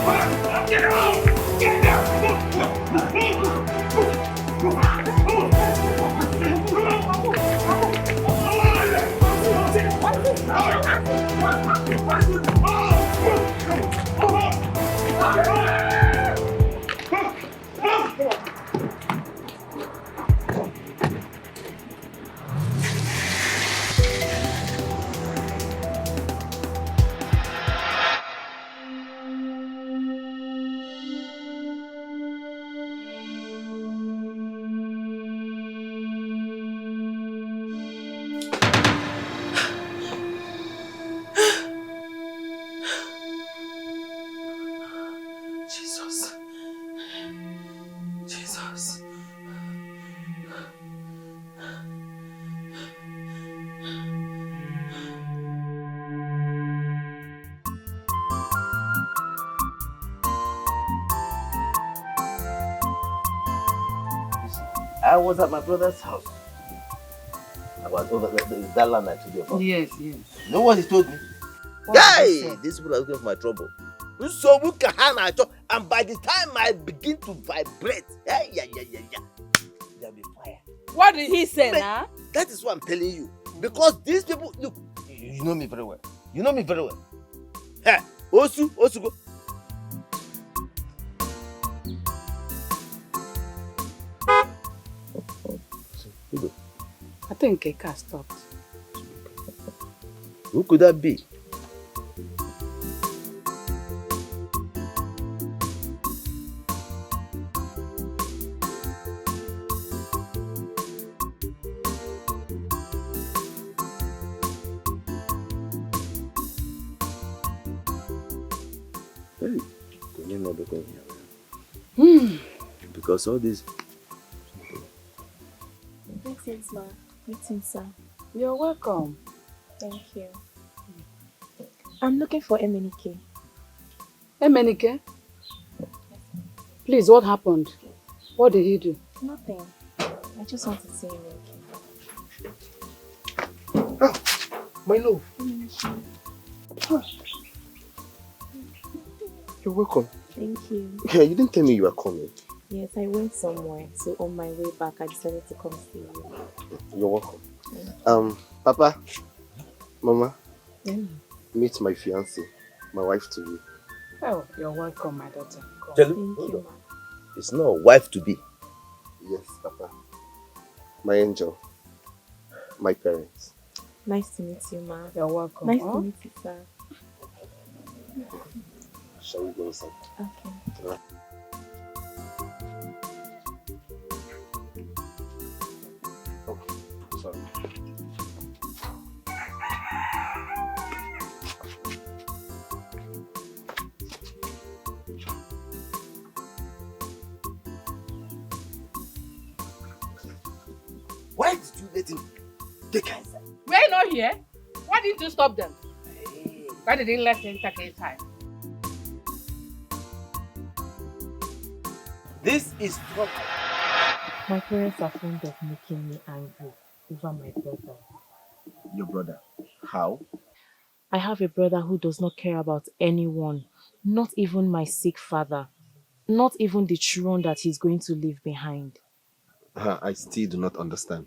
Get out! Get out! I was at my brother's house. I was over that land I told you about. Yes, yes. You know what he told me? Hey, these people are looking for my trouble. So we can and by the time I begin to vibrate, there'll be fire. What did he say now? That is what I'm telling you. Because these people, look, you know me very well. You know me very well. Hey, Osu, go. I think a car stopped. Who could that be? Hey, can you not be going here? Because all this. Greetings, ma. Greetings, sir. You're welcome. Thank you. I'm looking for Emenike. Emenike? Please, what happened? What did he do? Nothing. I just want to see Emenike. Ah, my love. You're welcome. Thank you. Yeah, you didn't tell me you were coming. Yes, I went somewhere, so on my way back, I decided to come see you. You're welcome. Papa, Mama, meet my fiancée, my wife to be. Oh, you're welcome, my daughter. Thank you, ma. It's not a wife to be. Yes, Papa. My angel, my parents. Nice to meet you, ma. You're welcome. Nice to meet you, sir. Shall we go inside? Okay. Right. Okay, sorry. Why did you let him take her inside? We're not here. Why didn't you stop them? Why didn't you let him take inside? This is trouble. My parents are fond of making me angry over my brother. Your brother? How? I have a brother who does not care about anyone, not even my sick father, not even the children that he's going to leave behind. I still do not understand.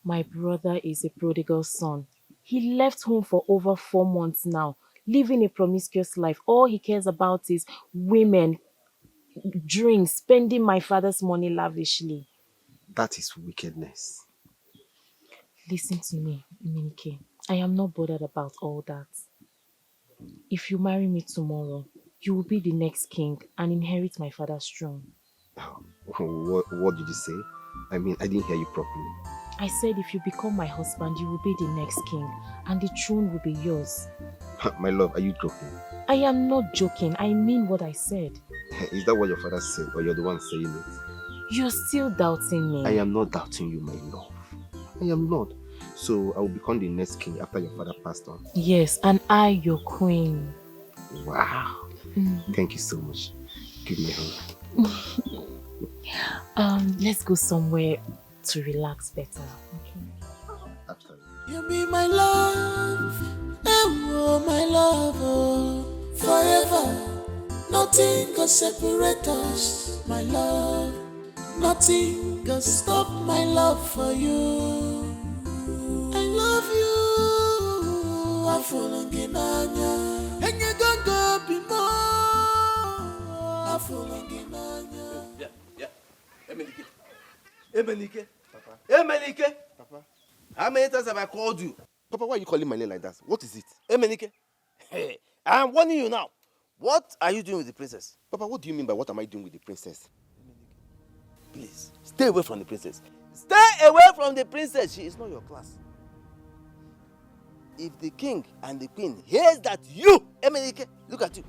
My brother is a prodigal son. He left home for over 4 months now, living a promiscuous life. All he cares about is women, drinks, spending my father's money lavishly. That is wickedness. Listen to me, Emenike. I am not bothered about all that. If you marry me tomorrow, you will be the next king and inherit my father's throne. What did you say? I mean, I didn't hear you properly. I said if you become my husband, you will be the next king and the throne will be yours. My love, are you joking? I am not joking. I mean what I said. Is that what your father said, or you're the one saying it? You're still doubting me. I am not doubting you, my love. I am not. So I will become the next king after your father passed on. Yes, and I, your queen. Wow. Thank you so much. Give me a hug. Let's go somewhere to relax better. Okay. After You be my love, oh my love, oh, forever. Nothing can separate us, my love. Nothing can stop my love for you. I love you. I'm falling in anya. And you don't go be more. I'm falling in anya. Yeah. Emenike. Papa. Emenike. Papa. How many times have I called you? Papa, why are you calling my name like that? What is it? Emenike. Hey, I'm warning you now. What are you doing with the princess? Papa, what do you mean by what am I doing with the princess? Please, stay away from the princess. Stay away from the princess. She is not your class. If the king and the queen hears that you, Emenike, look at you,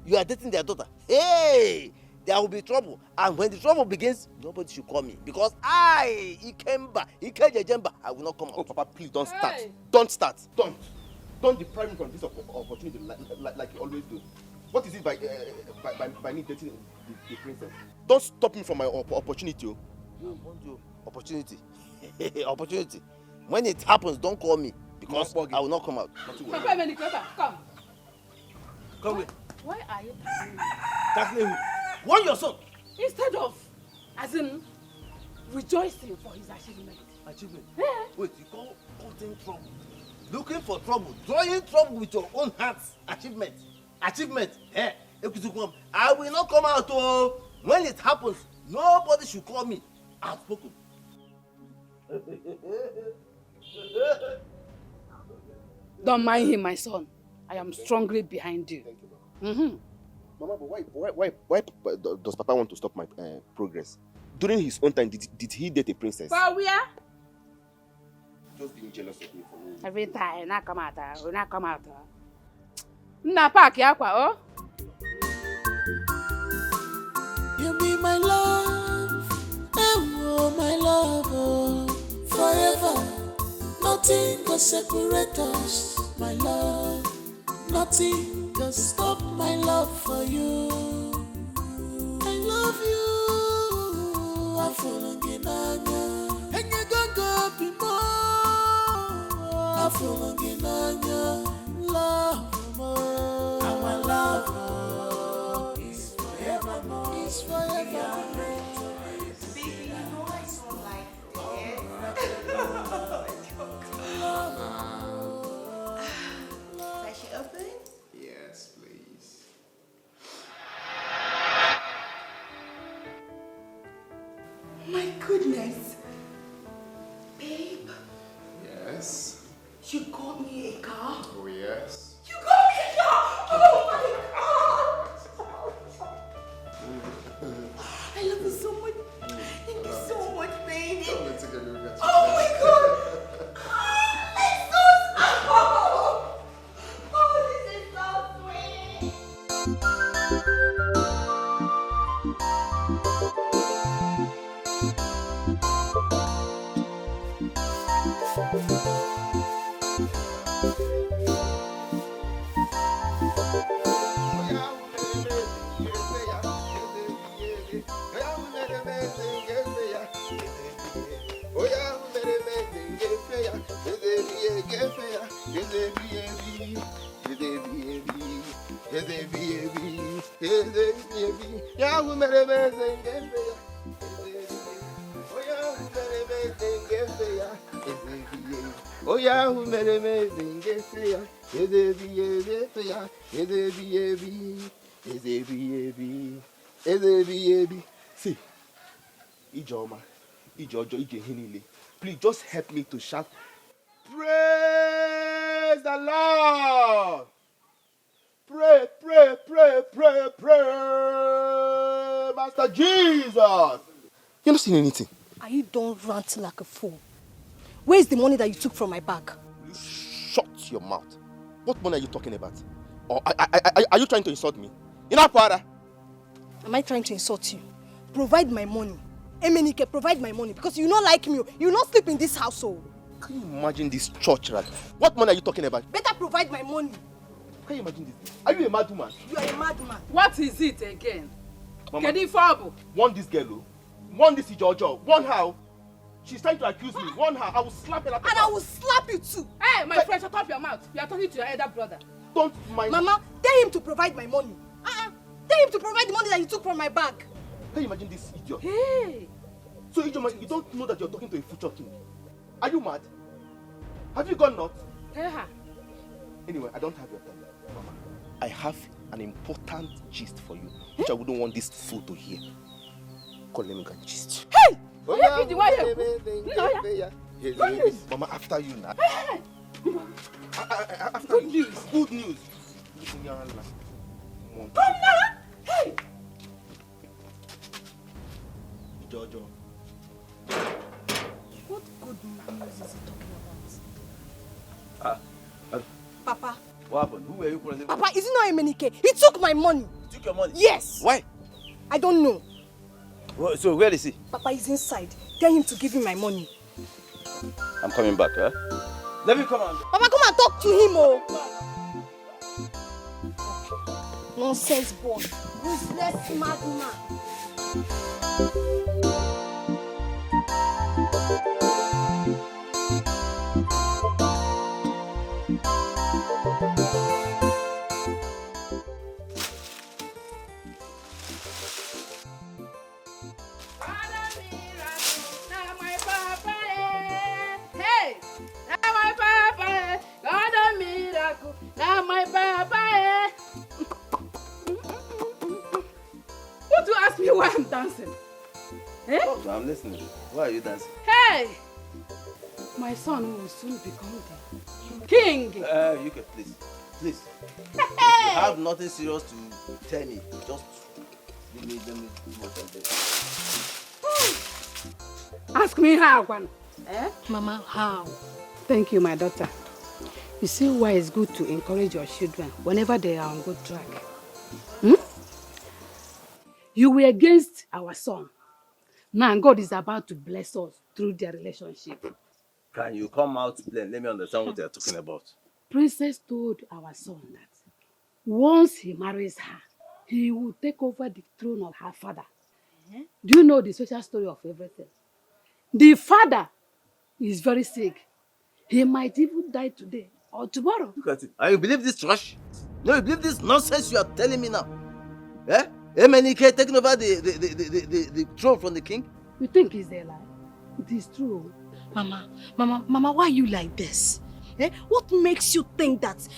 you are dating their daughter, hey, there will be trouble. And when the trouble begins, nobody should call me. Because I, Ikejemba, I will not come out. Oh, Papa, please don't start. Hey. Don't start. Don't deprive me from this opportunity like you always do. What is it by me dating the princess? Don't stop me from my opportunity. I want you opportunity. Opportunity. When it happens, don't call me. Because I will not come out. Papa, Emenike, come. Come here. Why are you tackling me? Tackling who? Warn your son. Instead of, as in, rejoicing for his achievement. Achievement? Yeah. Wait, you call causing trouble? Looking for trouble? Drawing trouble with your own hands? Achievement? Achievement? Eh? I will not come out. Oh. When it happens, nobody should call me. Outspoken. Don't mind him, my son. I am strongly behind you. Thank you, Mama. Mama, but why does Papa want to stop my progress? During his own time, did he date a princess? For where? Just being jealous of me for me. Every time, not come out. Nna park yakwa, oh? You be my love, oh my love, oh. Forever, nothing can separate us, my love. Nothing can stop my love for you. I love you. I'm falling in anya, and you don't go be more. I'm falling in anya, love more. Our love is forevermore. It's forevermore. Baby, you know I so like it. Does she open? Yes, please. My goodness. Babe, Yes. you got me a car? Oh, yes. You got me a car! Oh my God! I love you so much. Thank you so much, baby. Let's take a look at Oh my God! Let's go! Oh, this is so sweet. Oh yeah, who made a amazing guess ya? Is it See, Ijoma, Ijojo, Ijehinile. Please just help me to shout. Praise the Lord! Pray, pray, pray, pray, pray, Master Jesus! You're not seeing anything. Are you don't rant like a fool? Where is the money that you took from my bag? You shut your mouth. What money are you talking about? Or are you trying to insult me? Para. Am I trying to insult you? Provide my money. Emenike, provide my money because you not like me. You not sleep in this household. Can you imagine this church rat? What money are you talking about? Better provide my money. Can you imagine this? Are you a mad woman? You are a madman. What is it again? Mama, Kedifabu. one this girl, one this Ijojo, one how? She's trying to accuse me. One how? I will slap her. And I will slap you too. Hey, my friend, shut up your mouth. You are talking to your elder brother. Don't mind. Mama, tell him to provide my money. Tell him to provide the money that he took from my bag. Can you imagine this idiot? Hey! So, Ijoma, you don't know that you're talking to a future king? Are you mad? Have you gone nuts? Tell her. Anyway, I don't have your time. Mama, I have an important gist for you, which I wouldn't want this fool to hear. Call them and gist. Hey! Oh, yeah, yeah. Mama, after you now. Hey! After good news. Good news. Come now! Hey! Jojo. What good news is he talking about? Papa. What happened? Who were you calling? Papa, is it not Emenike? He took my money. He took your money? Yes. Why? I don't know. Well, so where is he? Papa is inside. Tell him to give him my money. I'm coming back, huh? Let me come on. Papa, come and talk to him, oh. Nonsense boy. Useless madman. Me why I'm dancing. Eh? Oh, I'm listening. Why are you dancing? Hey! My son will soon become the king. You can please. Please. If you have nothing serious to tell me, just let me do what I'm doing. Ask me how, Juan. Eh? Mama, how? Thank you, my daughter. You see why it's good to encourage your children whenever they are on good track. You were against our son. Now God is about to bless us through their relationship. Can you come out plain? Let me understand what you're talking about. Princess told our son that once he marries her, he will take over the throne of her father. Do you know the social story of everything? The father is very sick. He might even die today or tomorrow. Look at it. And you believe this trash? No, you believe this nonsense you are telling me now? Eh? Emenike taking over the throne from the king? You think it's a lie? It is true. Mama, why are you like this? Eh? What makes you think that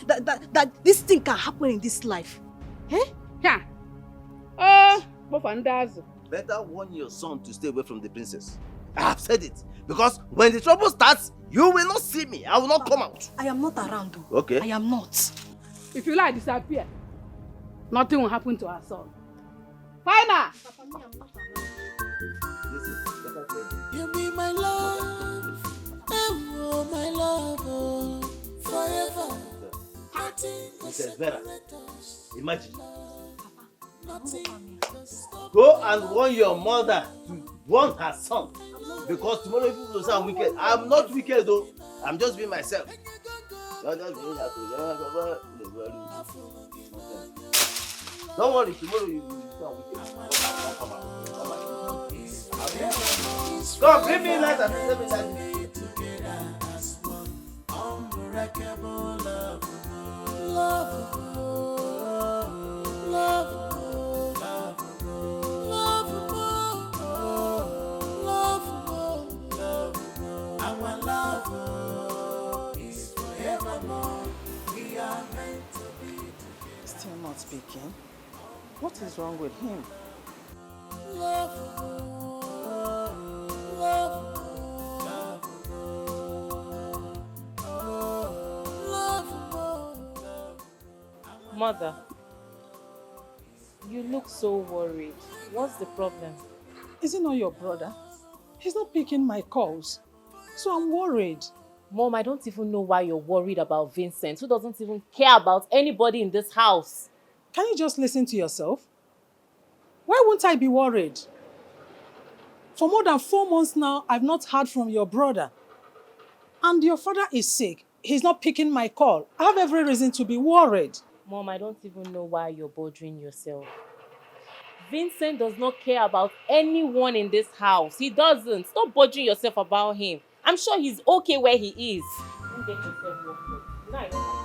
this thing can happen in this life? Eh? Yeah. Better warn your son to stay away from the princess. I have said it. Because when the trouble starts, you will not see me. I will not come out. I am not around though. Okay. I am not. If you like disappear, nothing will happen to our son. Final! You be my love, oh my love, oh, forever. Mrs. Vera, imagine. Go and warn your mother to warn her son. Because tomorrow people will say I'm wicked. I'm not wicked though. I'm just being myself. Don't worry, tomorrow you will become wicked. Come, bring me light and let me light. Unbreakable love. Our love is forevermore. We are meant to be together. Still not speaking. What is wrong with him? Mother, you look so worried. What's the problem? Is it not your brother? He's not picking my calls. So I'm worried. Mom, I don't even know why you're worried about Vincent, who doesn't even care about anybody in this house. Can you just listen to yourself? Why won't I be worried? For more than 4 months now, I've not heard from your brother. And your father is sick. He's not picking my call. I have every reason to be worried. Mom, I don't even know why you're bothering yourself. Vincent does not care about anyone in this house. He doesn't. Stop bothering yourself about him. I'm sure he's okay where he is. Don't get yourself worked up. No, I don't.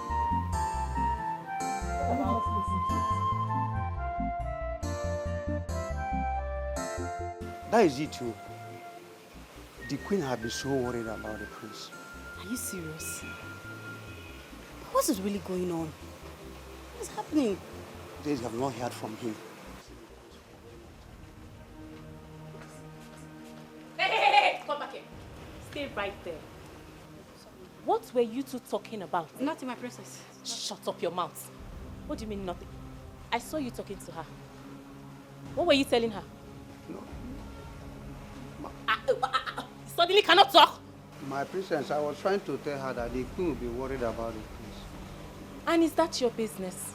That is it too. The queen had been so worried about the prince. Are you serious? What is really going on? What's happening? They have not heard from him. Hey, come back here. Stay right there. What were you two talking about? Nothing, my princess. Shut up your mouth. What do you mean nothing? I saw you talking to her. What were you telling her? No. Suddenly cannot talk? My princess, I was trying to tell her that the queen will be worried about the prince. And is that your business?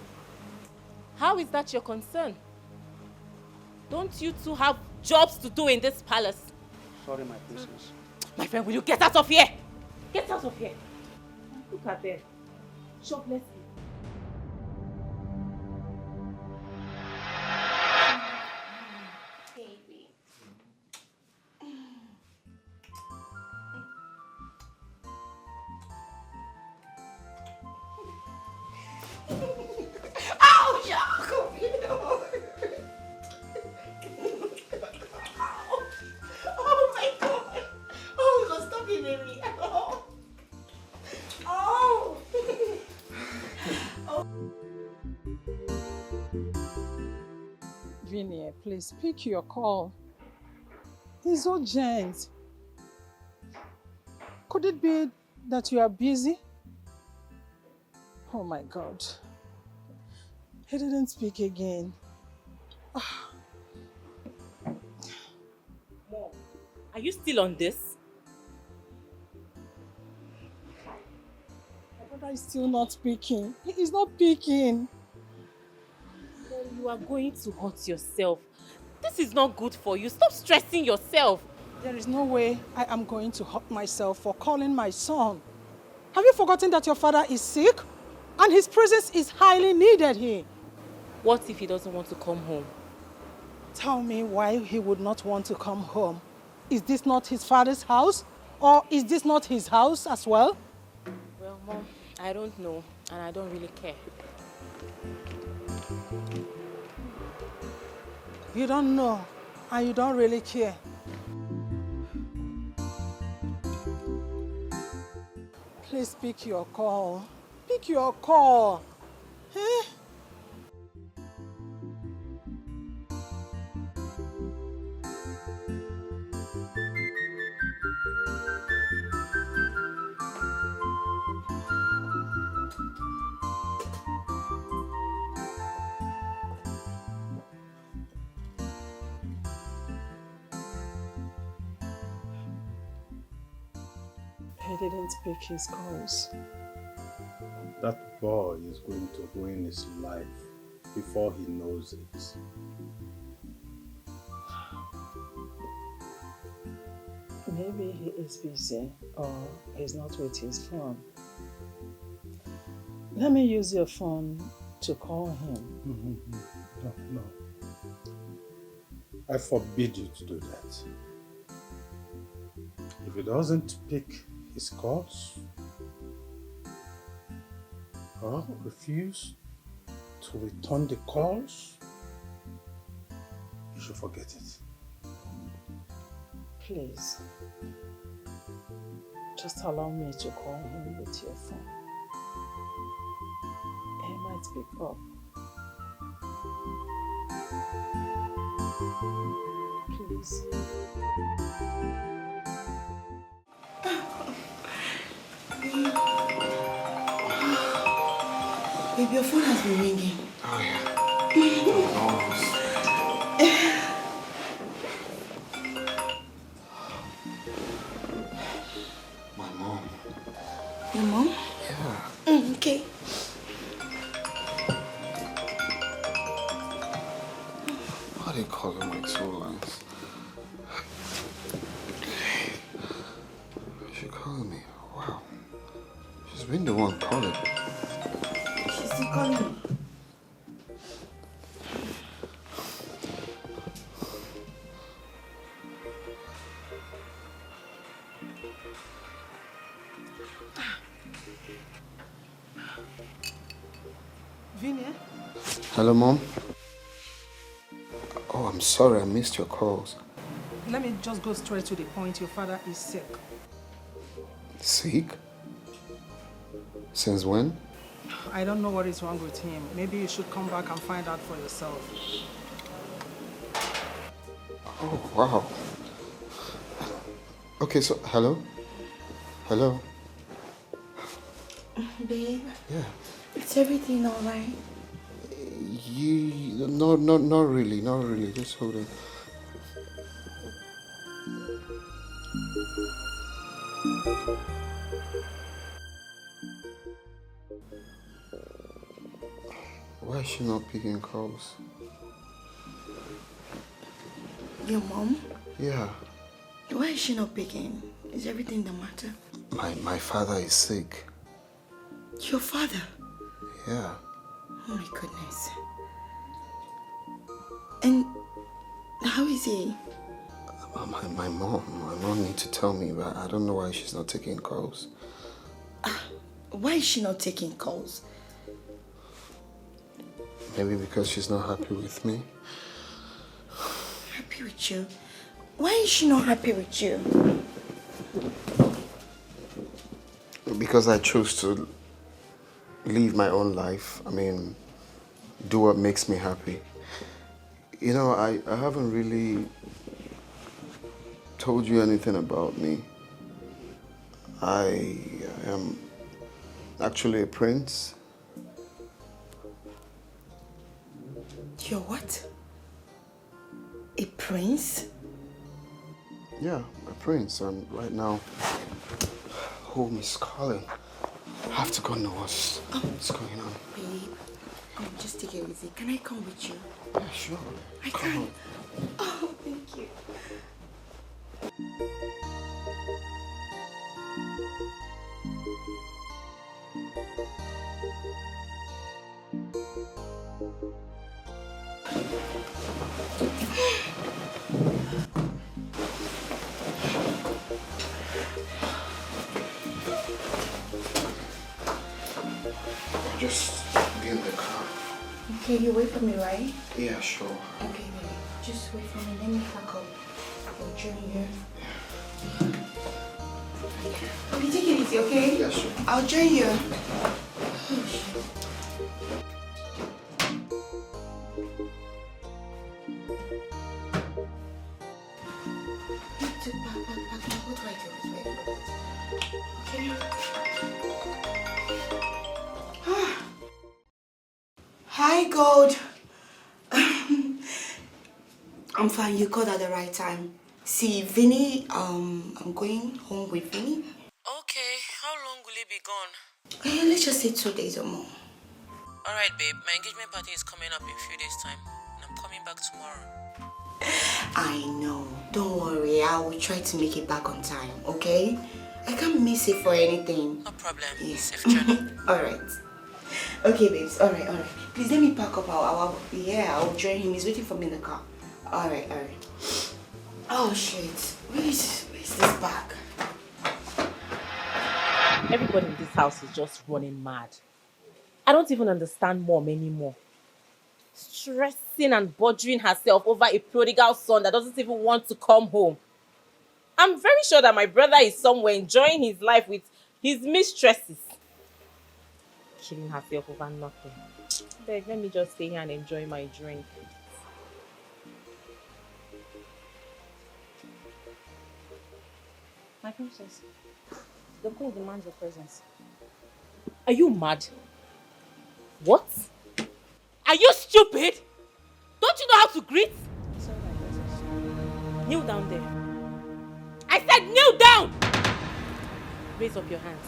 How is that your concern? Don't you two have jobs to do in this palace? Sorry, my princess. My friend, will you get out of here? Get out of here. Look at them. Jobless people. Oh my God! Oh, God, stop it, baby. Oh! Vinny, please pick your call. It's urgent. Could it be that you are busy? Oh my God. He didn't speak again. Mom, are you still on this? My brother is still not speaking. He is not speaking. Then you are going to hurt yourself. This is not good for you. Stop stressing yourself. There is no way I am going to hurt myself for calling my son. Have you forgotten that your father is sick? And his presence is highly needed here. What if he doesn't want to come home? Tell me why he would not want to come home. Is this not his father's house? Or is this not his house as well? Well, Mom, I don't know, and I don't really care. You don't know, and you don't really care. Please pick your call. Pick your call. Eh? He didn't pick his calls. That boy is going to ruin his life before he knows it. Maybe he is busy or he's not with his phone. Let me use your phone to call him. No. I forbid you to do that. If he doesn't pick his calls or refuse to return the calls, you should forget it. Please, just allow me to call him with your phone. He might pick up. Please. Babe, your phone has been ringing. Oh, yeah. Almost. My mom. Your mom? Yeah. Okay. Why are they calling my two lines? She's calling me. Wow. She's been the one calling. She's still calling me. Vinny? Hello, Mom. Oh, I'm sorry I missed your calls. let me just go straight to the point. Your father is sick. Sick? Since when? I don't know what is wrong with him. Maybe you should come back and find out for yourself. Oh, wow. Okay, so, hello? Hello? Babe? Yeah. Is everything alright? Not really, not really. Just hold on. Why is she not picking calls? Your mom? Yeah. Why is she not picking? Is everything the matter? My father is sick. Your father? Yeah. Oh my goodness. And how is he? My mom needs to tell me, but I don't know why she's not taking calls. Why is she not taking calls? Maybe because she's not happy with me. Happy with you? Why is she not happy with you? Because I chose to live my own life. I mean, do what makes me happy. You know, I haven't really told you anything about me. I am actually a prince. You're what? A prince? Yeah, a prince. And right now, home is calling. I have to go know what's going on. Babe, just take it easy. Can I come with you? Yeah, sure. I can. Oh, thank you. Just be in the car. Okay, you wait for me, right? Yeah, sure. Okay, baby. Just wait for me. Let me pack up. I'll join you. Okay, take it easy, okay? Yeah, sure. I'll join you. Hi, God. I'm fine. You called at the right time. See, Vinny, I'm going home with Vinny. Okay, how long will he be gone? Let's just say 2 days or more. Alright, babe, my engagement party is coming up in a few days' time, and I'm coming back tomorrow. I know. Don't worry. I will try to make it back on time, okay? I can't miss it for anything. No problem. Yes. Safe journey. Alright. Okay, babes. Alright. Please let me pack up. I'll join him. He's waiting for me in the car. Alright. Oh, shit. Where's this bag? Everybody in this house is just running mad. I don't even understand mom anymore. Stressing and bothering herself over a prodigal son that doesn't even want to come home. I'm very sure that my brother is somewhere enjoying his life with his mistresses. Killing herself over nothing. Beg, let me just stay here and enjoy my drink. My princess, the queen demands your presence. Are you mad? What? Are you stupid? Don't you know how to greet? Sorry, my princess. Kneel down there. I said kneel down! Raise up your hands.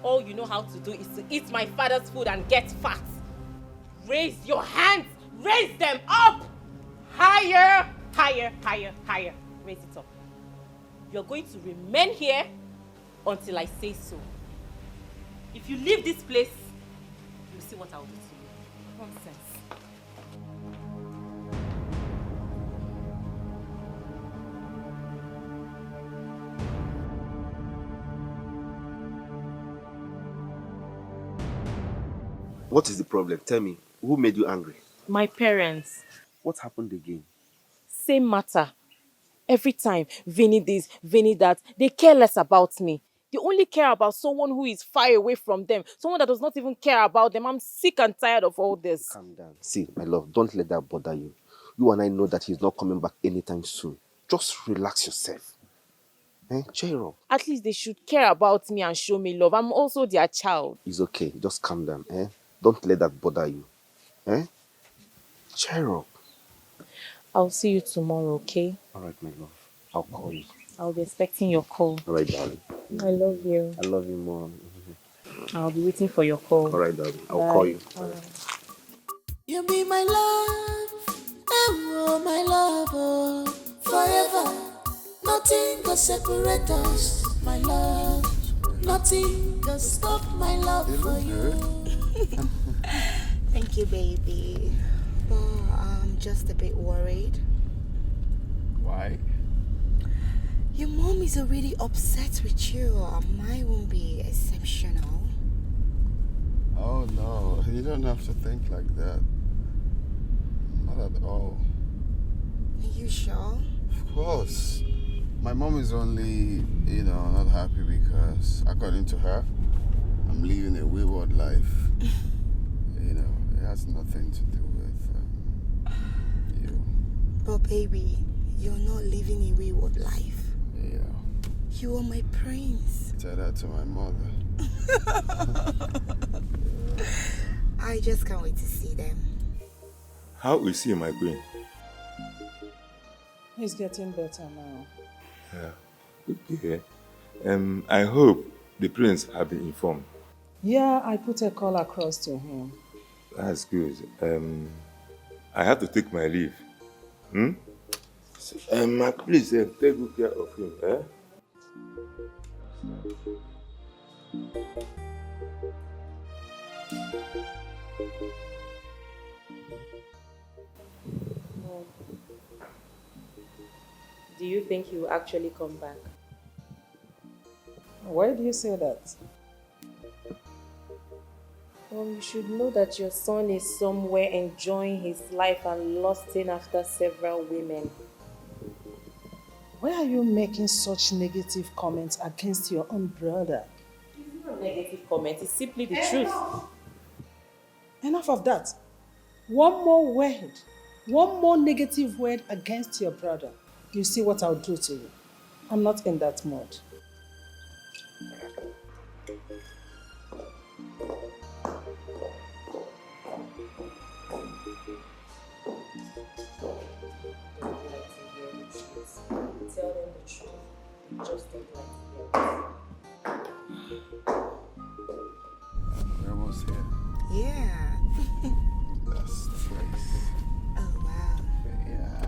All you know how to do is to eat my father's food and get fat. Raise your hands! Raise them up! Higher! Higher, higher, higher. Raise it up. You're going to remain here until I say so. If you leave this place, you'll see what I'll do to you. Nonsense. What is the problem? Tell me. Who made you angry? My parents. What happened again? same matter. Every time, Vinny this, Vinny that, they care less about me. They only care about someone who is far away from them, someone that does not even care about them. I'm sick and tired of all this. Calm down. See, my love, don't let that bother you. You and I know that he's not coming back anytime soon. Just relax yourself. Cheer up. At least they should care about me and show me love. I'm also their child. It's okay. Just calm down. Don't let that bother you. Cheer up. I'll see you tomorrow, okay? All right, my love. I'll call you. I'll be expecting your call. All right, darling. I love you. I love you more. I'll be waiting for your call. All right, darling. I'll Bye. call you. All right. You be my love, oh my love, oh, forever. Nothing can separate us, my love. Nothing can stop my love for you. Thank you, baby. But I'm just a bit worried. Why? Your mom is already upset with you. Mine won't be exceptional. Oh no, you don't have to think like that. Not at all. Are you sure? Of course. My mom is only, not happy because, according to her, I'm living a wayward life. It has nothing to do with you. But baby, you're not living a wayward life. Yeah. You are my prince. Tell that to my mother. I just can't wait to see them. How is he, my queen? He's getting better now. Yeah. Okay. I hope the prince have been informed. Yeah, I put a call across to him. That's good. I have to take my leave. Please take good care of him. Do you think he will actually come back? Why do you say that? Well, you should know that your son is somewhere enjoying his life and lusting after several women. Why are you making such negative comments against your own brother? It's not a negative comment, it's simply the truth. Enough of that. One more negative word against your brother. You see what I'll do to you. I'm not in that mood. Tell them the truth. Just don't like to hear it. We're almost here. Yeah. That's the place. Oh, wow. Yeah.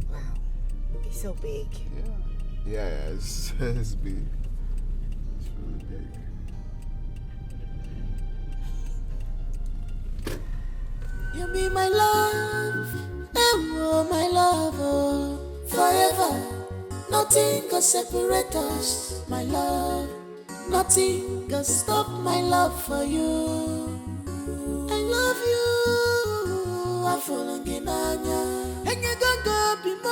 Wow. It's so big. Yeah, it's big. It's really big. You be my love, oh my love, oh, forever. Nothing can separate us, my love. Nothing can stop my love for you. I love you. I fall in anya, and you don't go be more.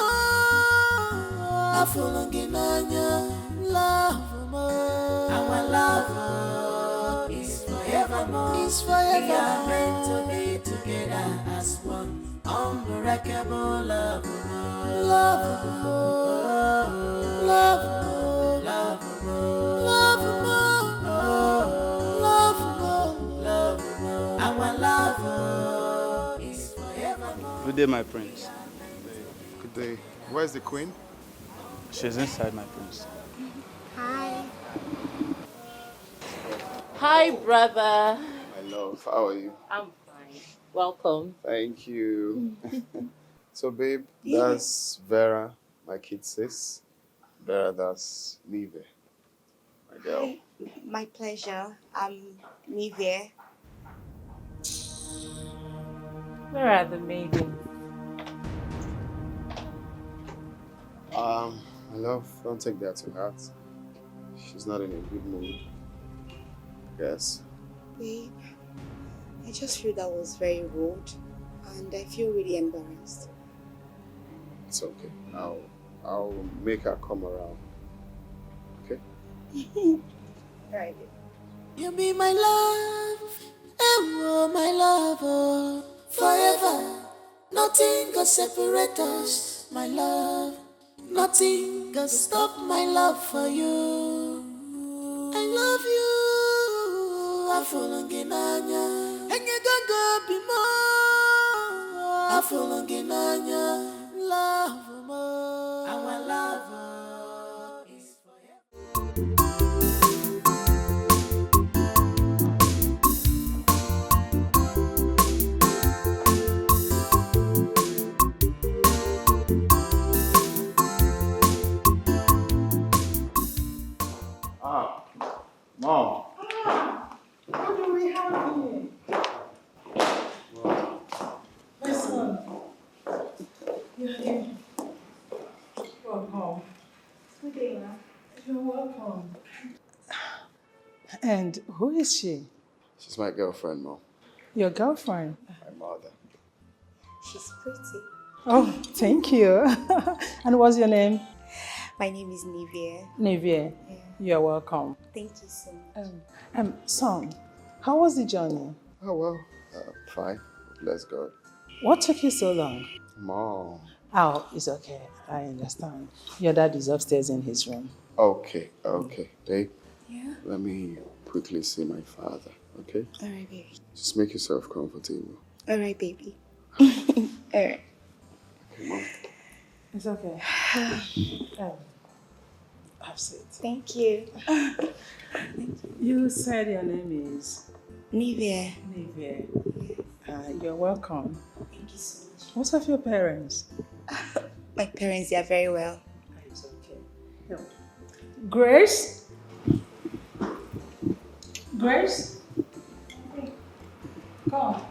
I fall in anya, love more. Our love is forevermore. It's forever. We are meant to be together as one. Unbreakable love, love, love, love, love, love. Our love is forevermore. Good day, my prince. Good day. Where's the queen? She's inside, my prince. Hi. Hi, brother. My love, how are you? I'm fine. Welcome. Thank you. So, babe, Yeah. that's Vera, my kid sis. Vera, that's Nive, my girl. Hi. My pleasure. I'm Nivea. Where are the maidens? My love, don't take that to heart. She's not in a good mood. Yes. Babe, I just feel that was very rude and I feel really embarrassed. It's okay. I'll make her come around. Okay? Alright, babe. You be my love, oh my love, oh, forever. Nothing can separate us, my love. Nothing can stop my love for you. I love you. Afulunginanya, enye ganga bimo. Afulunginanya, love more. Our love is forever. Mom. What do we have here? My son. You're here. Welcome. Good day, Ma. You're welcome. And who is she? She's my girlfriend, Mom. Your girlfriend? My mother. She's pretty. Oh, thank you. And what's your name? My name is Nivea. Nivea. Yeah. You're welcome. Thank you so much. Son, how was the journey? Oh, well, fine. Bless God. What took you so long? Mom. Oh, it's okay. I understand. Your dad is upstairs in his room. Okay. Babe, Yeah? let me quickly see my father, okay? Alright, baby. Just make yourself comfortable. Alright, baby. Alright. Okay, Mom. It's okay. Have a seat. Thank you. You said your name is? Nivea. Nivea. You're welcome. Thank you so much. What of your parents? My parents, they are very well. It's okay. No. Grace? Grace? Come.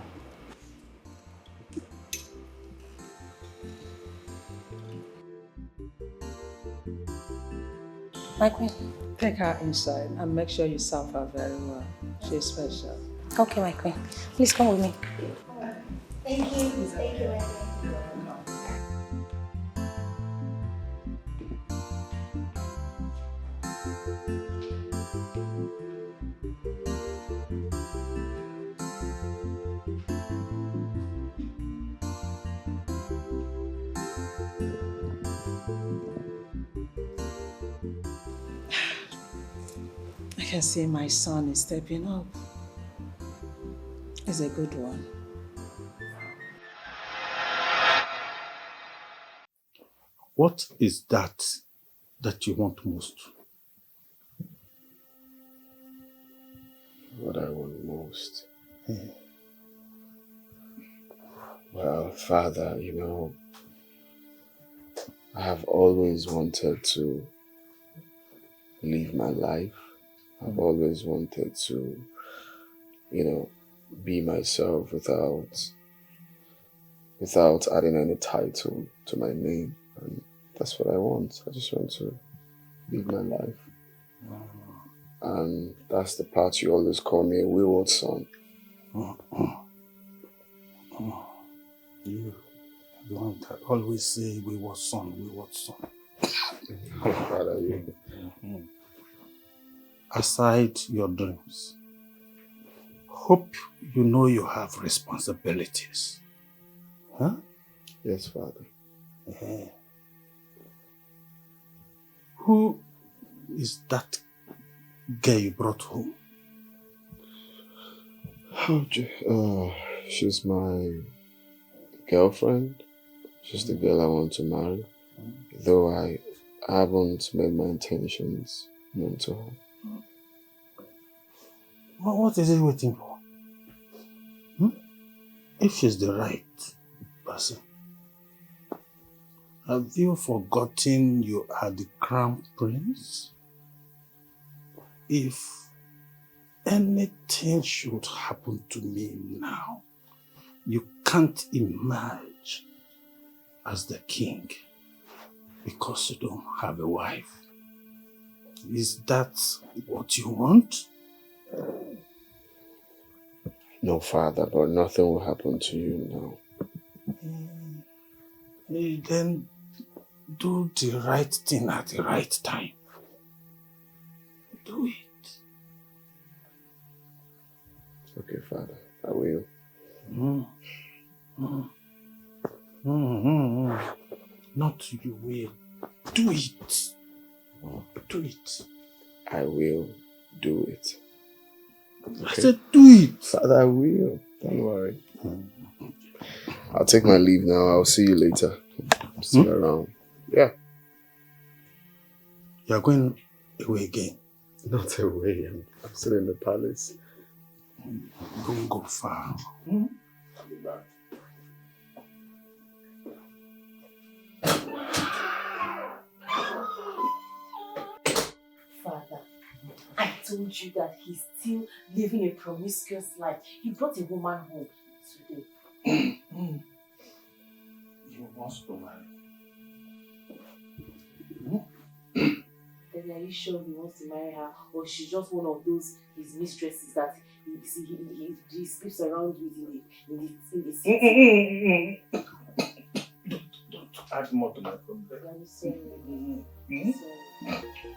My queen. Take her inside and make sure you serve her very well. She's special. Okay, my queen. Please come with me. Thank you. Thank you, my friend. I can see my son is stepping up. He's a good one. What is that you want most? What I want most? Well, Father, I have always wanted to live my life. I've always wanted to, be myself without adding any title to my name. And that's what I want. I just want to live my life. And that's the part you always call me a wayward son. You the one that always say wayward son, wayward son. Father, you. Aside your dreams, hope you know you have responsibilities. Huh? Yes, Father. Yeah. Who is that girl you brought home? She's my girlfriend. She's the girl I want to marry. Though I haven't made my intentions known to her. What is he waiting for? If she's the right person, have you forgotten you are the crown prince? If anything should happen to me now, you can't emerge as the king because you don't have a wife. Is that what you want? No, Father, but nothing will happen to you now. Then do the right thing at the right time. Do it. Okay, Father, I will. Not you will. Do it. Do it. I will do it. Okay? I said do it. Father, I will. Don't worry. I'll take my leave now. I'll see you later. I'm still around. Yeah. You're going away again? Not away. I'm still in the palace. Don't go far. I'll be back. Father, I told you that he's still living a promiscuous life. He brought a woman home today. You must go marry. Then are you sure he wants to marry her, or she's just one of those his mistresses that he sleeps around with in the city? Don't add more to my problem. I'm sorry.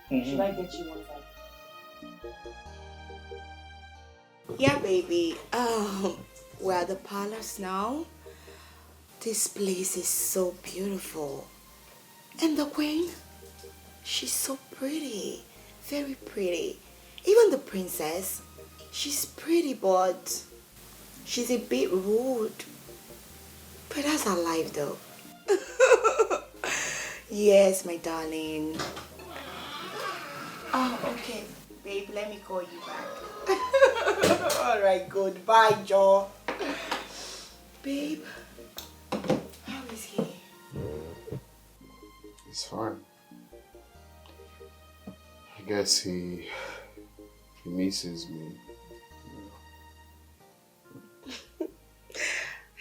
Should I get you one time? Yeah, baby. We're at the palace now. This place is so beautiful. And the queen, she's so pretty. Very pretty. Even the princess, she's pretty, but she's a bit rude. But that's her life, though. Yes, my darling. Oh, okay. Babe, let me call you back. Alright, good. Bye, Joe. Babe, how is he? It's fine. I guess he misses me.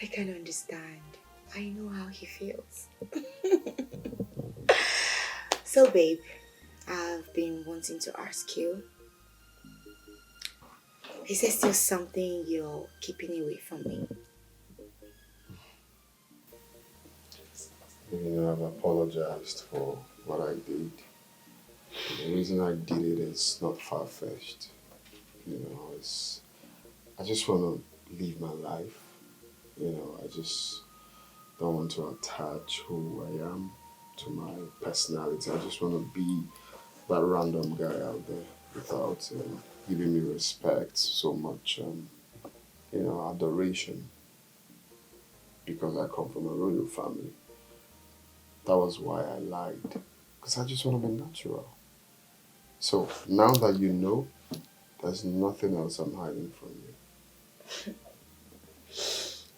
I can understand. I know how he feels. So, babe, I've been wanting to ask you. Is there still something you're keeping away from me? I've apologized for what I did. The reason I did it is not far-fetched. I just want to live my life. I just don't want to attach who I am to my personality. I just want to be that random guy out there without giving me respect, so much, adoration, because I come from a royal family. That was why I lied, because I just want to be natural. So now that you know, there's nothing else I'm hiding from you.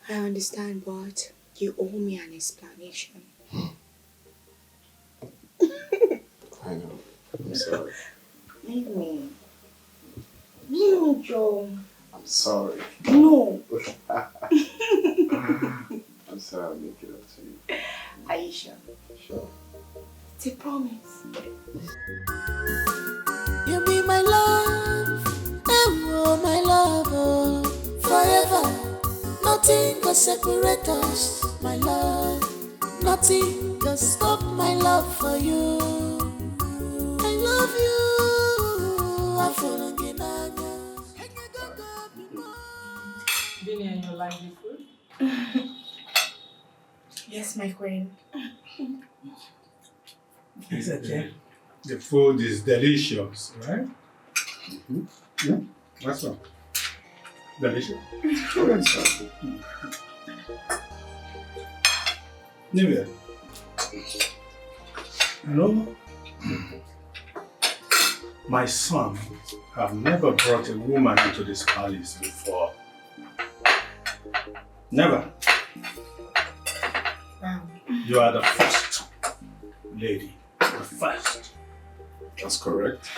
I understand, but you owe me an explanation. I know. I'm sorry. Leave me. Leave me, Joe. I'm sorry. No. I'm sorry, I'll make it up to you. Are you sure? Sure. It's a promise. You be my love, oh my love, oh, forever. Nothing can separate us, my love. Nothing can stop my love for you. I love you. I'm falling in love. Ini, you like the food? Yes, my queen. It's okay. The food is delicious, right? Yeah? What's wrong? Delicious? Nivea. My son have never brought a woman into this palace before. Never. Wow. You are the first lady. The first. That's correct.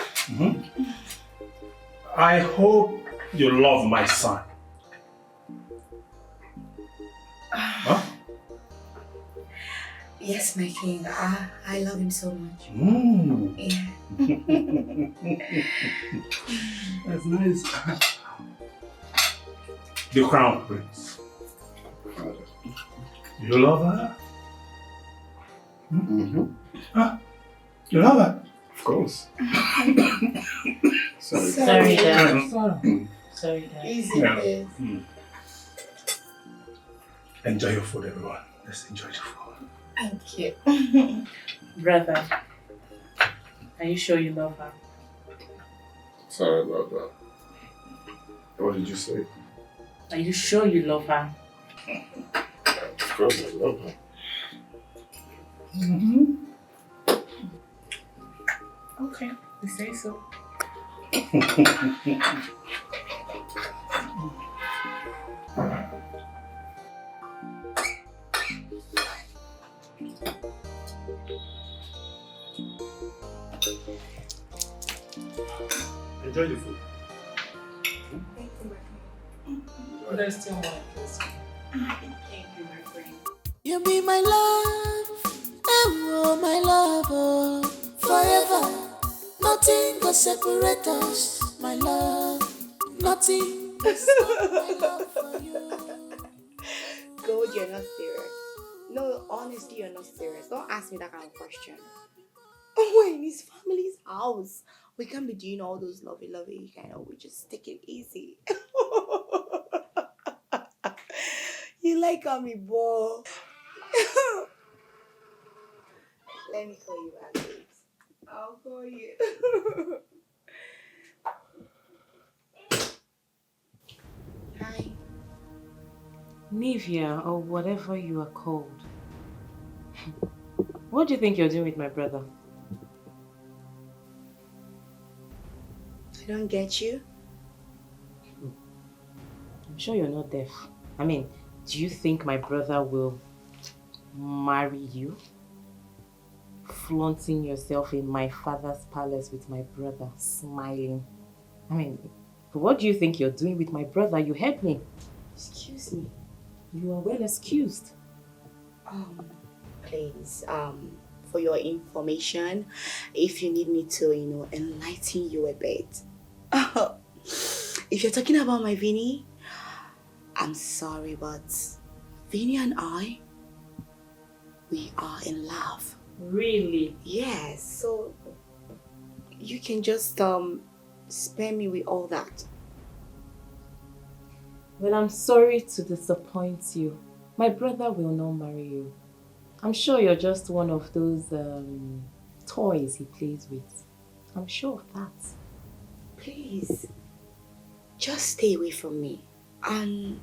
I hope you love my son. Huh? Yes, my king. I love him so much. Yeah. That's nice. the crown prince. You love her? Mm-hmm. Huh? You love her? Of course. Sorry, Dad. Sorry, Dad. Easy, Yeah. please. Enjoy your food, everyone. Let's enjoy the food. Thank you. Brother, are you sure you love her? Sorry about that. What did you say? Are you sure you love her? Of course I love her. Okay, you say so. Enjoy the food. There's still more. Thank you, my friend. You be my love, oh my love, oh, forever. Nothing can separate us, my love. Nothing can stop my love for you. Gold, you're not serious. No, honestly, you're not serious. Don't ask me that kind of question. We're in his family's house. We can't be doing all those lovey, kind of. We just take it easy. You like how me, boy. Let me call you back, babes. I'll call you. Hi. Nivea, or whatever you are called. What do you think you're doing with my brother? I don't get you. I'm sure you're not deaf. I mean, do you think my brother will marry you? Flaunting yourself in my father's palace with my brother, smiling. I mean, what do you think you're doing with my brother? You heard me. Excuse me. You are well excused. Please, for your information, if you need me to, enlighten you a bit. If you're talking about my Vinny, I'm sorry, but Vinny and I, we are in love. Really? Yes, so you can just spare me with all that. Well, I'm sorry to disappoint you. My brother will not marry you. I'm sure you're just one of those toys he plays with. I'm sure of that. Please, just stay away from me and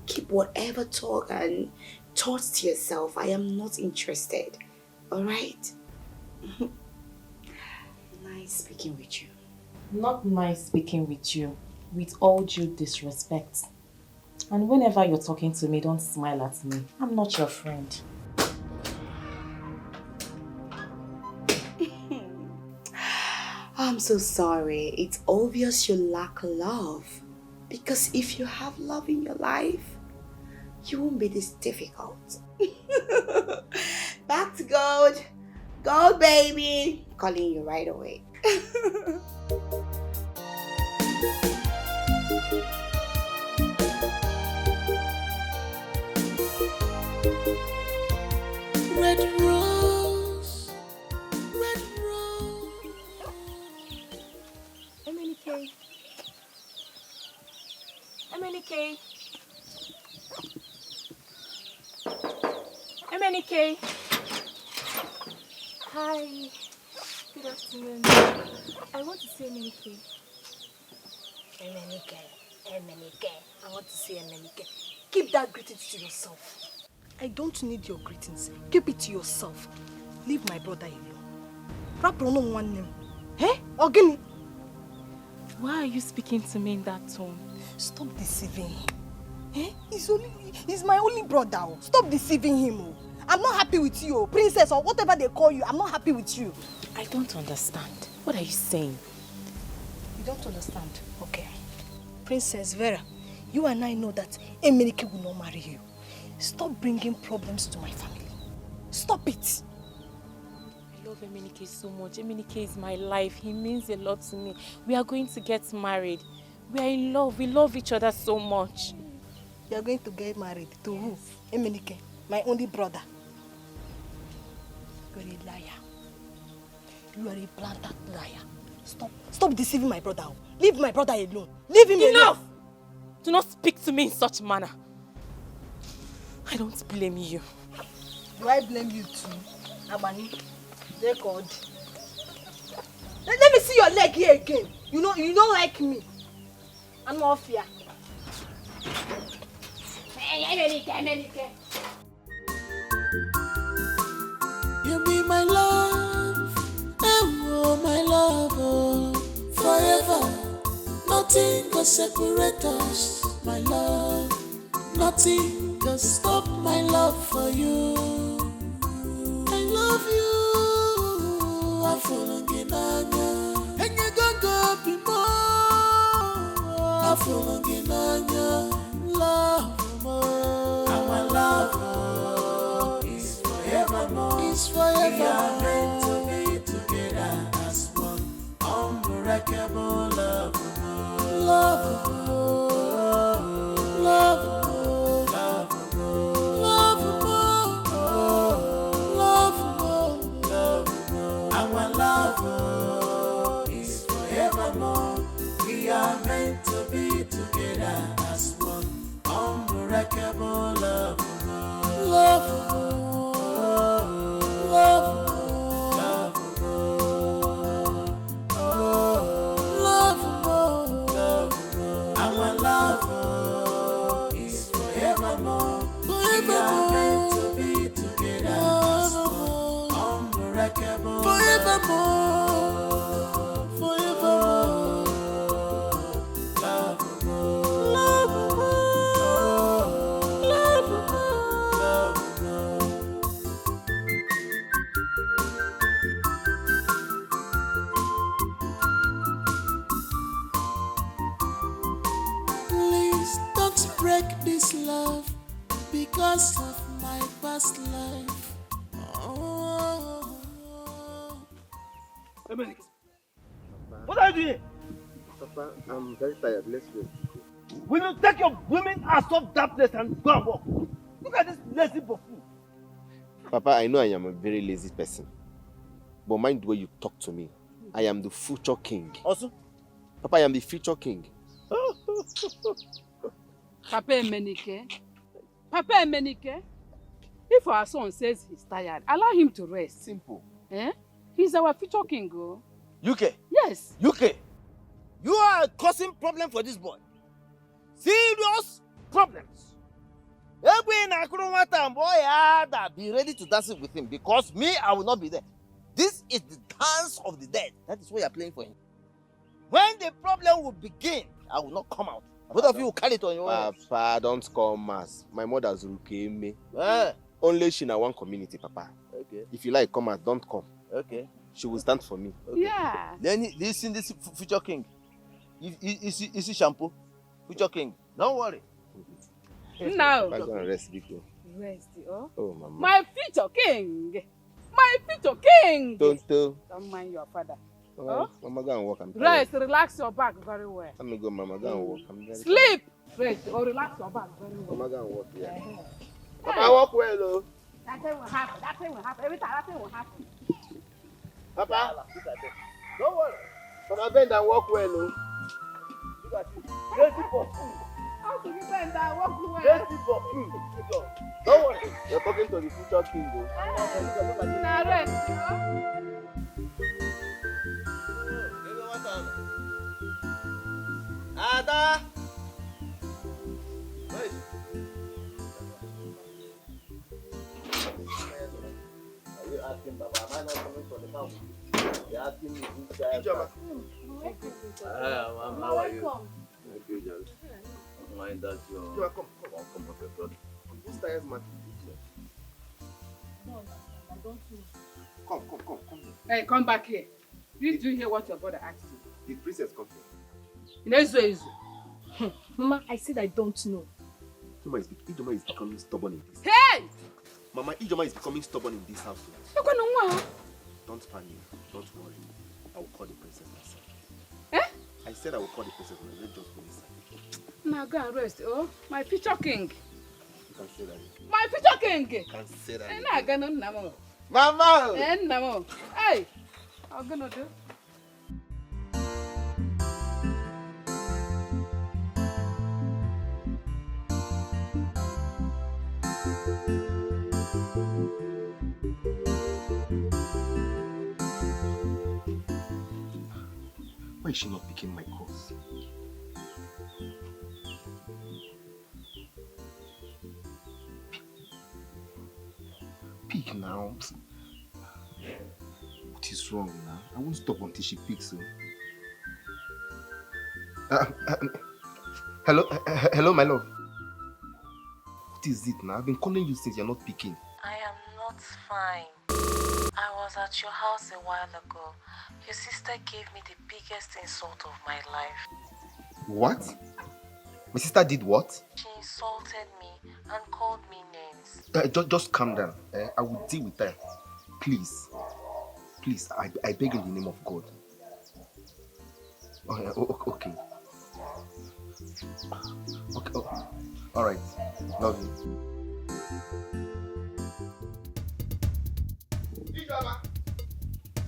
keep whatever talk and thoughts to yourself. I am not interested. Alright? Nice speaking with you. Not nice speaking with you, with all due disrespect. And whenever you're talking to me, don't smile at me. I'm not your friend. I'm so sorry. It's obvious you lack love. Because if you have love in your life, you won't be this difficult. Back to gold. Gold, baby. Calling you right away. Red rose, red rose. MNK. MNK. MNK. Hi. Good afternoon. I want to see MNK. MNK. I want to see MNK. Keep that greeting to yourself. I don't need your greetings. Keep it to yourself. Leave my brother alone. Wrap on one name. Eh? Ogini. Why are you speaking to me in that tone? Stop deceiving him. Eh? He's my only brother. Oh. Stop deceiving him. Oh. I'm not happy with you, princess, or whatever they call you. I'm not happy with you. I don't understand. What are you saying? You don't understand? Okay. Princess Vera, you and I know that Emenike will not marry you. Stop bringing problems to my family. Stop it. I love Emenike so much. Emenike is my life. He means a lot to me. We are going to get married. We are in love. We love each other so much. You are going to get married to who? Emenike, my only brother. You're a liar. You are a blatant liar. Stop deceiving my brother. Leave my brother alone. Leave him alone. Enough! Do not speak to me in such manner. I don't blame you. Do I blame you too? Abani, they're God. Let me see your leg here again. You don't like me. I'm not fear. You be my love, oh my love, oh, forever. Nothing can separate us, my love. Nothing can stop my love for you. I love you, I'm falling in anya, and you don't go be more. I'm falling in anya, love more. Our love is forevermore. It's forever. We are meant to be together as one. Unbreakable love. Love, love, love, love, love, our love is forevermore. We are meant to be together as one. Unbreakable love, love, love. Our love is forevermore. We are meant to be together as one. Unbreakable. Forevermore. Forevermore. Love. Love. Love. Please don't break this love because of my past life. Oh. What are you doing? Papa, I'm very tired. Let's go. Will you take your women ass off that place and go and walk? Look at this lazy buffoon. Papa, I know I am a very lazy person. But mind the way you talk to me. I am the future king. Also? Papa, I am the future king. Papa Emenike. Papa Emenike. If our son says he's tired, allow him to rest. Simple. Eh? He's our future king, oh. UK. Yes. UK. You are causing problem for this boy. Serious problems. Be ready to dance with him because me, I will not be there. This is the dance of the dead. That is what you are playing for him. When the problem will begin, I will not come out. Both of you will carry it on your own. Papa, don't call mass. My mother's rookie me. Only she in one community, Papa. Okay. If you like, come out, don't come. Okay. She will stand for me. Okay. Yeah. Then this in this future king. Is he shampoo? Future king. Don't worry. No. I'm going to rest, Biko. Rest, oh. Oh, Mama. My future king. My future king. Tonto. Don't mind your father. Oh? Mama, go and walk. I'm tired. Rest, relax your back very well. Let me go, Mama. Go and walk. I'm very Sleep. Rest or relax your back very well. Mama, go and walk, yeah. Papa, walk well, though. That thing will happen. That thing will happen. Every time that thing will happen. Papa, don't worry. Papa, bend and walk well, though. Look at you. Ready for food. How do you bend and walk well? Ready for food. Don't worry. You're talking to the future king, though. Now rest, Ada! Where is Are you asking Baba? Am I not coming from the house? You're asking me who's there. How are you? Thank you, John. Mind that you're... Come, welcome of your brother. Who's tired, man? No, I don't know. Come. Hey, come back here. Did you hear what your brother asked you? The princess come here. Mama, I said I don't know. Ijoma is becoming stubborn in this. Hey! Mama, Ijoma is becoming stubborn in this house. Don't Don't panic. Don't worry. I will call the princess myself. Eh? I said I will call the princess and let's just go inside. Now go and rest. Oh, my future king. You can say that. My future king. You can say that. Nah, gonna namo. Mama! Namo. Hey, I'm gonna do. Why is she not picking my calls? Pick now. What is wrong now? I won't stop until she picks. Hello, my love. What is it now? I've been calling you since you're not picking. I am not fine. I was at your house a while ago. Your sister gave me the biggest insult of my life. What? My sister did what? She insulted me and called me names. Just calm down. I will deal with her. Please. Please, I beg in the name of God. Okay. Okay. Oh. All right. Love you.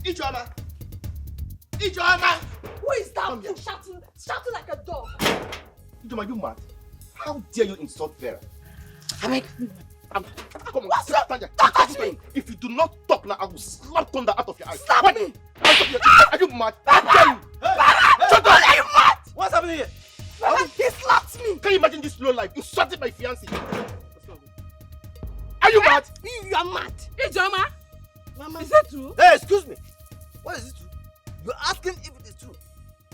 Ijeoma! Who is that fool shouting like a dog? Ijeoma, you mad? How dare you insult Vera? I mean, come on, what's up? Touch me! If you do not talk now, I will slap thunder out of your eyes. Slap me! Are you mad? How dare you? Shut up! Are you mad? What's happening here? He slapped me! Can you imagine this low life? Insulting my fiancé. Are you mad? You are mad. Ijeoma, Mama. is it true? Hey, excuse me. What is it true? You're asking if it is true.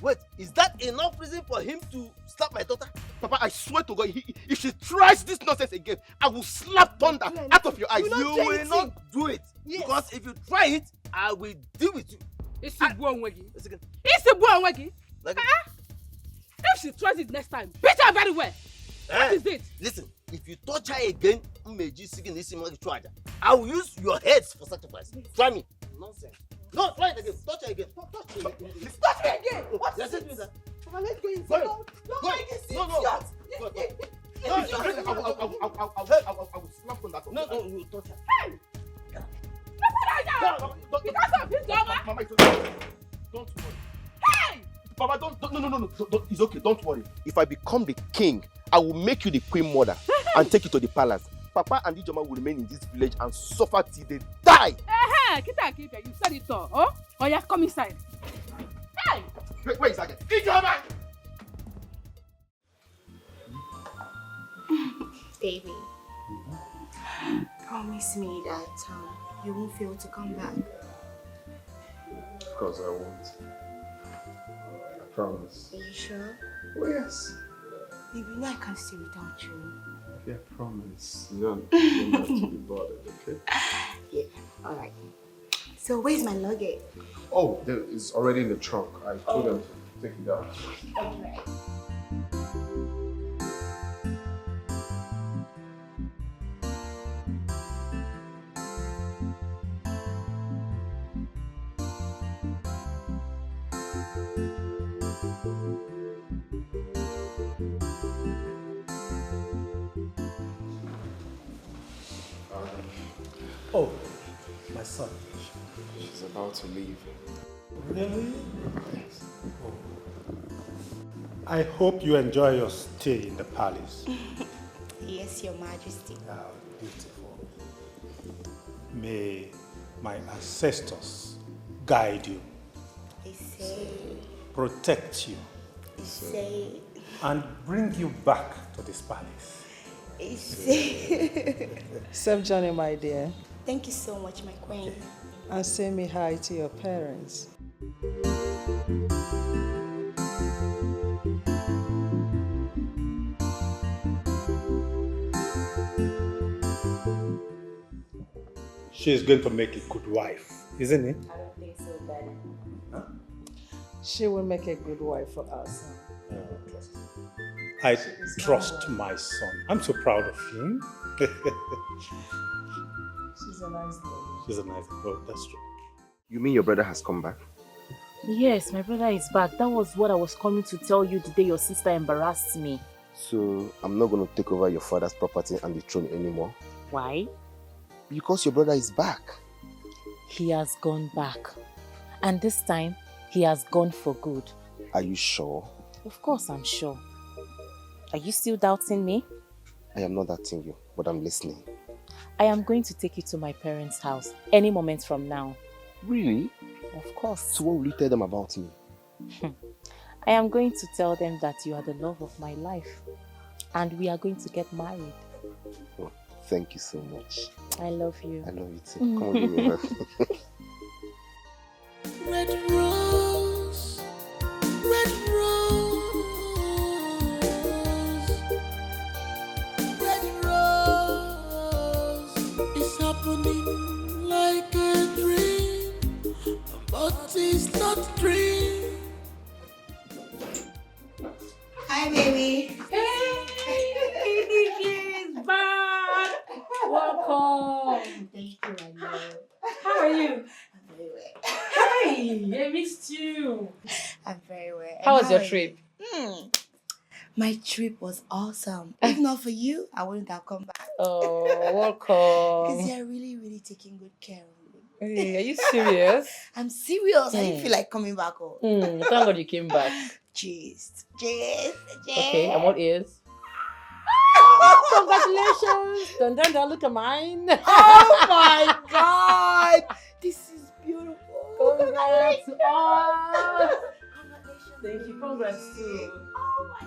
Wait, is that enough reason for him to slap my daughter? Papa, I swear to God, if she tries this nonsense again, I will slap thunder out of your eyes. You will not do it. Yes. Because if you try it, I will deal with you. It's a buon wegi. It's a buon wegi. If she tries it next time, beat her very well. What is it? Listen, if you touch her again, I will use your heads for sacrifice. Try me. Nonsense. No, try it again. Touch her again. Touch me. Touch me again. What is it? That? Mama, let's go inside. Don't make it see. I will slap on that. No, you touch her. Hey! Because of his daughter. Mama, it's okay. Don't worry. Hey! Papa, don't. It's okay. Don't worry. If I become the king, I will make you the queen mother and take you to the palace. Papa and Ijeoma will remain in this village and suffer till they die. Kita, you said it all. Oh yeah, come inside. Hey! Wait a second. Ijeoma! Baby, promise me that you won't fail to come back. Of course I won't. I promise. Are you sure? Oh, yes. Baby, no, I can't stay without you. Yeah, promise. You don't have to be bothered, okay? Yeah, alright. So where's my luggage? Oh, it's already in the trunk. I told them to take it out. Okay. Oh, my son. She's about to leave. Really? Yes. Oh. I hope you enjoy your stay in the palace. Yes, Your Majesty. Ah, beautiful. May my ancestors guide you, I say, protect you, I say, and bring you back to this palace. I say. Safe journey, my dear. Thank you so much, my queen. And say me hi to your parents. She's going to make a good wife, isn't it? I don't think so, Daddy. Huh? She will make a good wife for us. I trust my son. I'm so proud of him. She's a nice lady. She's a nice girl, that's true. You mean your brother has come back? Yes, my brother is back. That was what I was coming to tell you the day your sister embarrassed me. So I'm not going to take over your father's property and the throne anymore. Why? Because your brother is back. He has gone back. And this time, he has gone for good. Are you sure? Of course I'm sure. Are you still doubting me? I am not doubting you, but I'm listening. I am going to take you to my parents' house any moment from now. Really? Of course. So what will you tell them about me? I am going to tell them that you are the love of my life. And we are going to get married. Oh, thank you so much. I love you. I love you too. Come on, give me a hug. Red rose, red rose, red rose. It's happening like a dream, but it's not a dream. Hi, baby. Hey, is back. Welcome. Thank you, I love. How are you? I'm very well. Hey, I missed you. I'm very well. How was And your are you? trip? My trip was awesome. If not for you, I wouldn't have come back. Oh, Because welcome. you're really, really taking good care of me. Hey, are you serious? I'm serious. I didn't feel like coming back home. Thank God you came back. Cheers. Cheers. Cheers. Okay, I'm all ears. Congratulations! Dun, dun, dun, look at mine. Oh my God! This is beautiful. Congrats to us. Thank you. Congrats too. Oh my.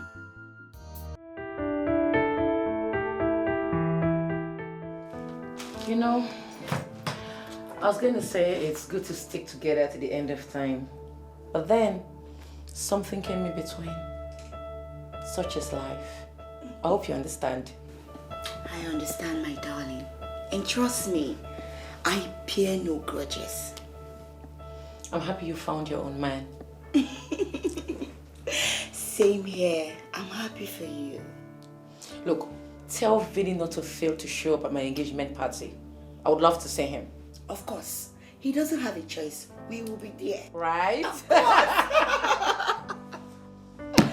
You know, I was going to say it's good to stick together to the end of time. But then, something came in between. Such is life. I hope you understand. I understand, my darling. And trust me, I bear no grudges. I'm happy you found your own man. Same here. I'm happy for you. Look, tell Vinny not to fail to show up at my engagement party. I would love to see him. Of course. He doesn't have a choice. We will be there. Right? Of course.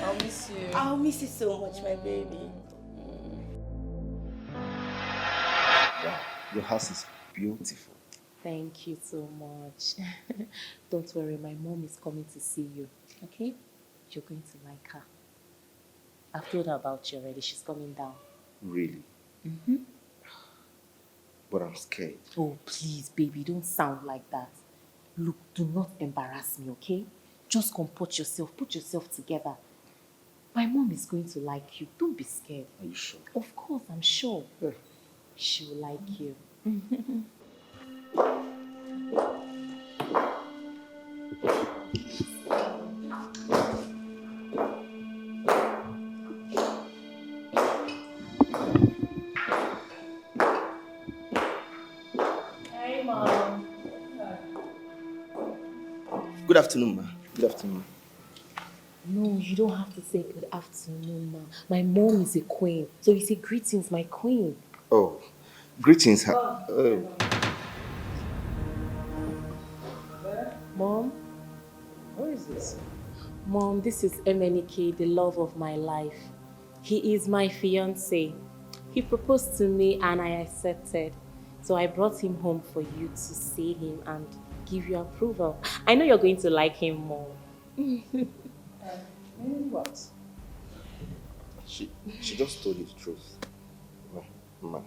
I'll miss you. I'll miss you so much, my baby. Your house is beautiful. Thank you so much. Don't worry, my mom is coming to see you. Okay? You're going to like her. I've told her about you already. She's coming down. Really? Mm-hmm. But I'm scared. Oh, please, baby, don't sound like that. Look, do not embarrass me, okay? Just comport yourself. Put yourself together. My mom is going to like you. Don't be scared. Are you sure? Of course, I'm sure. She will like you. Hey, Mom. Good afternoon, ma. Good afternoon. No, you don't have to say good afternoon, ma. My mom is a queen. So you say greetings, my queen. Oh, greetings. Mom? Who is this? Mom, this is MNK, the love of my life. He is my fiancé. He proposed to me and I accepted. So I brought him home for you to see him and give you approval. I know you're going to like him more. What? She just told you the truth. Ma.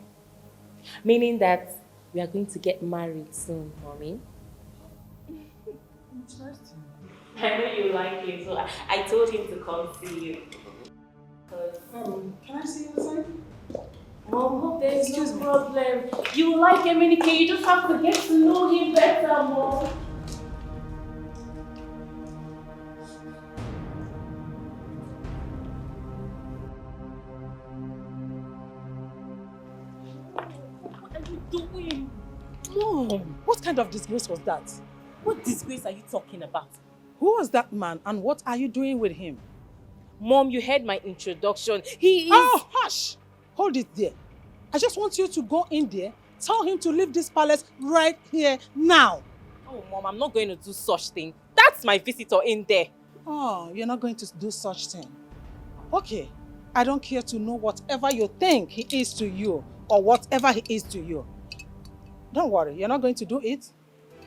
Meaning that we are going to get married soon, Mommy. Interesting. I know you like him, so I told him to come see you. Can I see inside? Mom, there's no problem. You like MNK, you just have to get to know him better, Mom. What are you doing? Mom, what kind of disgrace was that? What disgrace are you talking about? Who was that man and what are you doing with him? Mom, you heard my introduction. He is... Oh, hush! Hold it there. I just want you to go in there, tell him to leave this palace right here now. Oh, Mom, I'm not going to do such thing. That that's my visitor in there. Oh, you're not going to do such thing. Okay, I don't care to know whatever you think he is to you or whatever he is to you. Don't worry, you're not going to do it.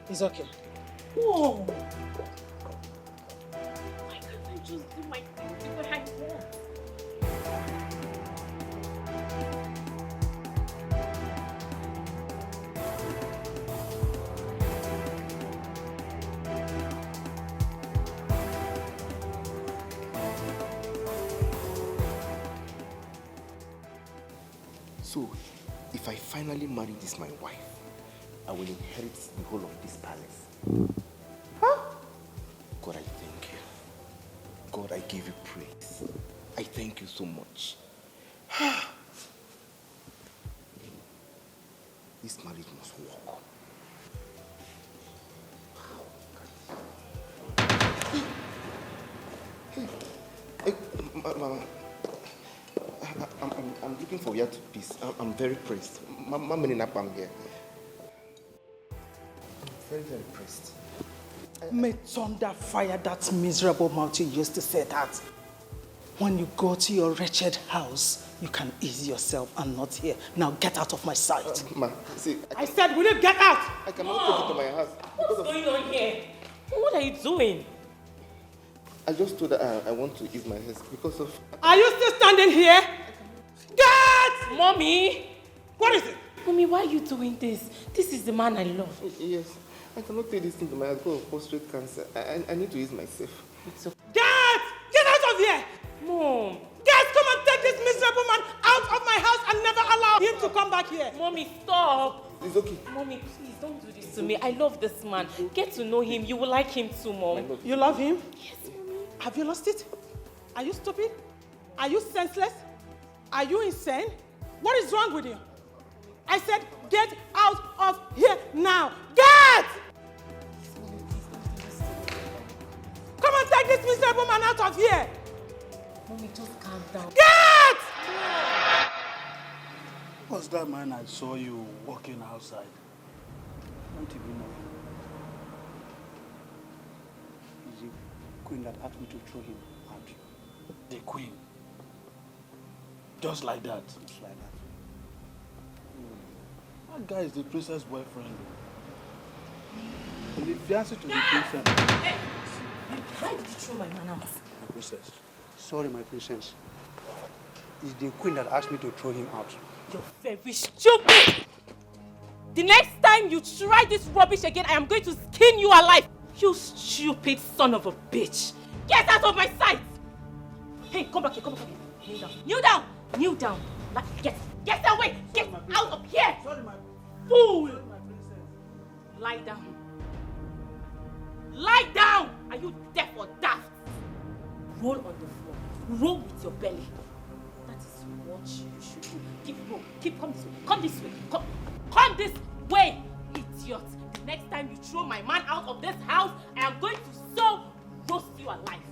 It's okay. Whoa! Why can't I just do my thing the way I want? So, if I finally marry this my wife, I will inherit the whole of this palace. Huh? God, I thank you. God, I give you praise. I thank you so much. This marriage must work. Hey, Mama. I'm looking for your peace. I'm very pressed. I'm here. Very, very pressed. May thunder fire that miserable mouth you used to say that. When you go to your wretched house, you can ease yourself and not here. Now get out of my sight. Ma, see, I said, will you get out? I cannot take it to my house. What's going on here? What are you doing? I just told her I want to ease my head because of... Are you still standing here? Get! Mommy! What is it? Mommy, why are you doing this? This is the man I love. Yes. I cannot take this thing to my house because of prostate cancer. I need to ease myself. It's okay. Get! Get out of here! Mom! Get! Come and take this miserable man out of my house and never allow him to come back here. Mommy, stop! It's okay. Mommy, please don't do this to me. I love this man. Get to know him. You will like him too, Mom. You love him? Yes, Mommy. Have you lost it? Are you stupid? Are you senseless? Are you insane? What is wrong with you? I said, get out of here now. Get! Come and take this miserable man out of here. Mommy, just calm down. Get! What's that man I saw you walking outside? Don't even know. He's the queen that asked me to throw him out. The queen. Just like that. Just like that. That guy is the princess' boyfriend. And the fiancé to the princess. Why did you throw my man out? My princess. Sorry, my princess. It's the queen that asked me to throw him out. You're very stupid! The next time you try this rubbish again, I am going to skin you alive! You stupid son of a bitch! Get out of my sight! Hey, come back here, come back here. Kneel down. Kneel down! Kneel down! Get away! Get out of here! Sorry, my fool! Sorry, my princess. Lie down. Lie down! Are you deaf or daft? Roll on the floor. Roll with your belly. That is what you should do. Come this way. Come this way. Come this way, idiot. The next time you throw my man out of this house, I am going to so roast you alive.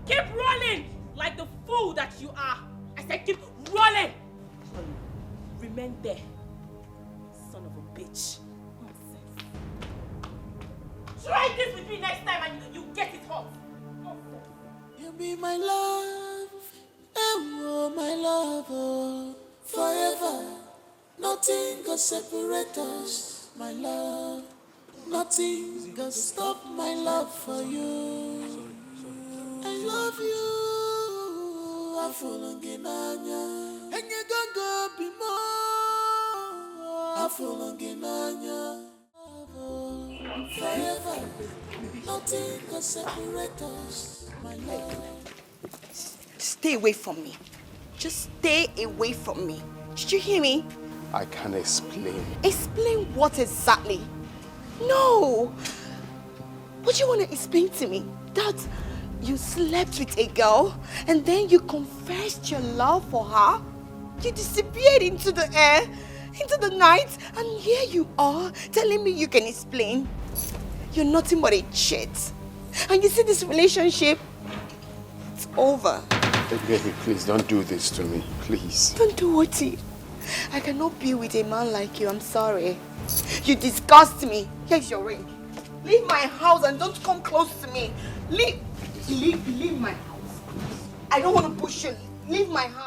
Keep rolling like the fool that you are. I said keep rolling. Remain there. Son of a bitch. Nonsense. Try this with me next time and you get it hot. Nonsense. You be my love, oh my love, oh, forever. Nothing can separate us, my love. Nothing can stop my love for you. I love you. I fall in anya, and you don't go be more. I fall in anya. Forever, nothing can separate us, my love. Stay away from me. Just stay away from me. Did you hear me? I can't explain. Explain what exactly? No. What do you want to explain to me? That you slept with a girl and then you confessed your love for her? You disappeared into the air, into the night, and here you are telling me you can explain. You're nothing but a cheat. And you see this relationship? It's over. Baby, please don't do this to me. Please. Don't do what he... I cannot be with a man like you. I'm sorry. You disgust me. Here's your ring. Leave my house and don't come close to me. Leave my house. I don't want to push you. Leave my house.